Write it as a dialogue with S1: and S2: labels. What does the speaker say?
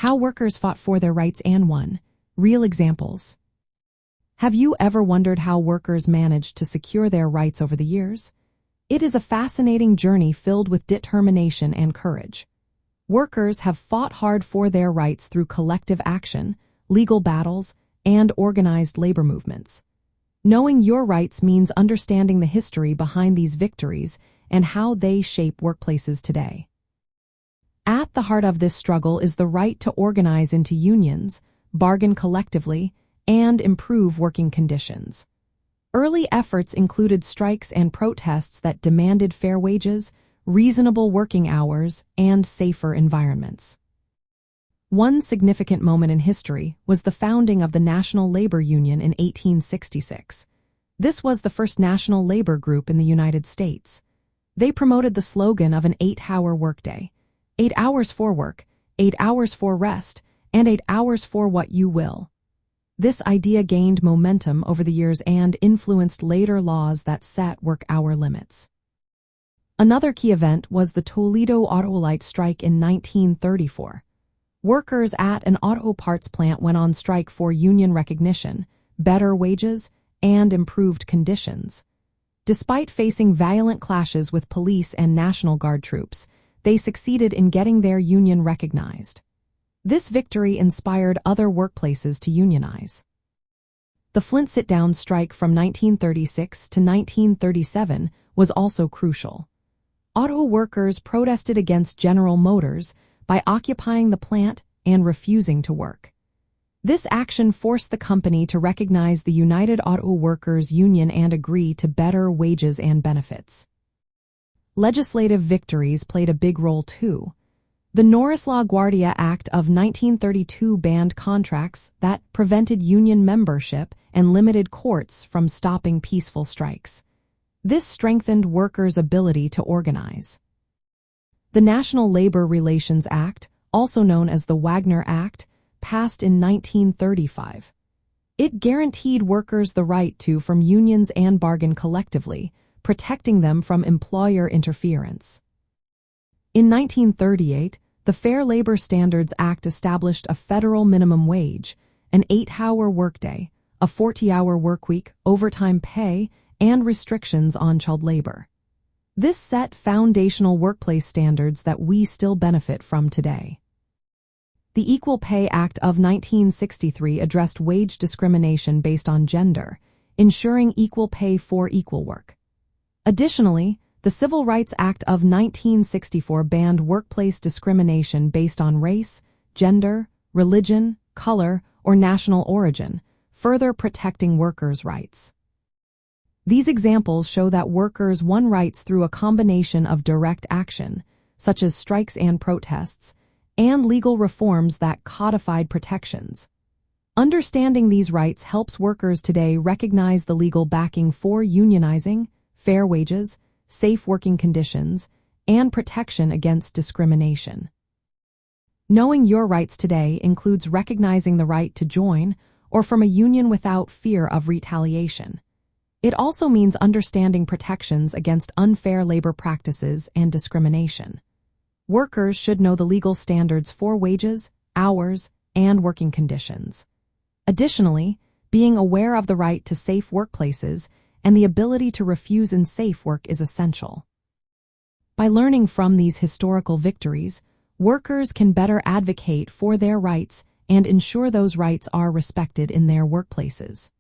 S1: How workers fought for their rights and won. Real examples. Have you ever wondered how workers managed to secure their rights over the years? It is a fascinating journey filled with determination and courage. Workers have fought hard for their rights through collective action, legal battles, and organized labor movements. Knowing your rights means understanding the history behind these victories and how they shape workplaces today. At the heart of this struggle is the right to organize into unions, bargain collectively, and improve working conditions. Early efforts included strikes and protests that demanded fair wages, reasonable working hours, and safer environments. One significant moment in history was the founding of the National Labor Union in 1866. This was the first national labor group in the United States. They promoted the slogan of an 8-hour workday: 8 hours for work, 8 hours for rest, and 8 hours for what you will. This idea gained momentum over the years and influenced later laws that set work hour limits. Another key event was the Toledo Autolite strike in 1934. Workers at an auto parts plant went on strike for union recognition, better wages, and improved conditions. Despite facing violent clashes with police and National Guard troops, they succeeded in getting their union recognized. This victory inspired other workplaces to unionize. The Flint sit-down strike from 1936 to 1937 was also crucial. Auto workers protested against General Motors by occupying the plant and refusing to work. This action forced the company to recognize the United Auto Workers Union and agree to better wages and benefits. Legislative victories played a big role too. The Norris LaGuardia Act of 1932 banned contracts that prevented union membership and limited courts from stopping peaceful strikes. This strengthened workers' ability to organize. The National Labor Relations Act, also known as the Wagner Act, passed in 1935. It guaranteed workers the right to form unions and bargain collectively, protecting them from employer interference. In 1938, the Fair Labor Standards Act established a federal minimum wage, an 8-hour workday, a 40-hour workweek, overtime pay, and restrictions on child labor. This set foundational workplace standards that we still benefit from today. The Equal Pay Act of 1963 addressed wage discrimination based on gender, ensuring equal pay for equal work. Additionally, the Civil Rights Act of 1964 banned workplace discrimination based on race, gender, religion, color, or national origin, further protecting workers' rights. These examples show that workers won rights through a combination of direct action, such as strikes and protests, and legal reforms that codified protections. Understanding these rights helps workers today recognize the legal backing for unionizing, fair wages, safe working conditions, and protection against discrimination. Knowing your rights today includes recognizing the right to join or form a union without fear of retaliation. It also means understanding protections against unfair labor practices and discrimination. Workers should know the legal standards for wages, hours, and working conditions. Additionally, being aware of the right to safe workplaces and the ability to refuse unsafe work is essential. By learning from these historical victories, workers can better advocate for their rights and ensure those rights are respected in their workplaces.